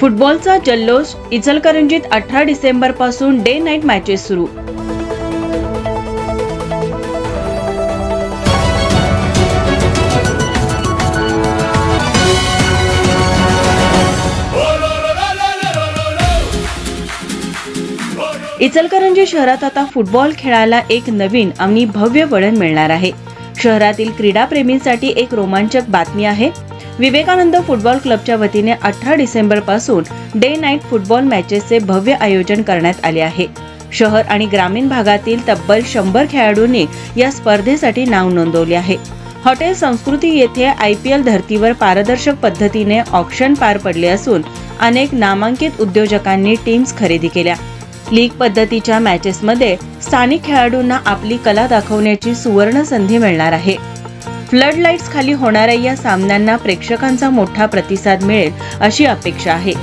फुटबॉलचा जल्लोष इचलकरंजीत 18 डिसेंबर पासून डे नाईट मॅचेस सुरू. इचलकरंजी शहरात आता फुटबॉल खेळायला एक नवीन आणि भव्य वळण मिळणार आहे. शहरातील क्रीडाप्रेमींसाठी एक रोमांचक बातमी आहे. विवेकानंद फुटबॉल क्लबच्या वतीने 18 डिसेंबर पासून डे नाईट फुटबॉल मॅचेसचे भव्य आयोजन करण्यात आले आहे. शहर आणि ग्रामीण भागातील तब्बल 100 खेळाडूंनी या स्पर्धेसाठी नाव नोंदवले आहे. हॉटेल संस्कृती येथे IPL धर्तीवर पारदर्शक पद्धतीने ऑक्शन पार पडले असून अनेक नामांकित उद्योजकांनी टीम्स खरेदी केल्या. लीग पद्धतीच्या मॅचेसमध्ये स्थानिक खेळाडूंना आपली कला दाखवण्याची सुवर्ण संधी मिळणार आहे. फ्लड लाईट्स खाली होणाऱ्या या सामन्यांना प्रेक्षकांचा मोठा प्रतिसाद मिळेल अशी अपेक्षा आहे.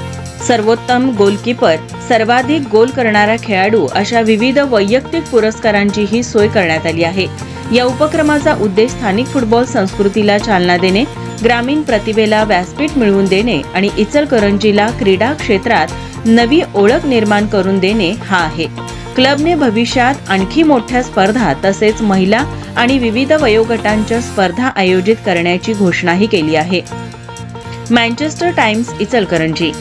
सर्वोत्तम गोलकीपर, सर्वाधिक गोल करणारा खेळाडू अशा विविध वैयक्तिक पुरस्कारांचीही सोय करण्यात आली आहे. या उपक्रमाचा उद्देश स्थानिक फुटबॉल संस्कृतीला चालना देणे, ग्रामीण प्रतिभेला व्यासपीठ मिळवून देणे आणि इचलकरंजीला क्रीडा क्षेत्रात नवी ओळख निर्माण करून देणे हा आहे. क्लबने भविष्यात आणखी मोठ्या स्पर्धा तसेच महिला आणि विविध वयोगटांच्या स्पर्धा आयोजित करण्याची घोषणाही केली आहे. Manchester times, Ichalkaranji.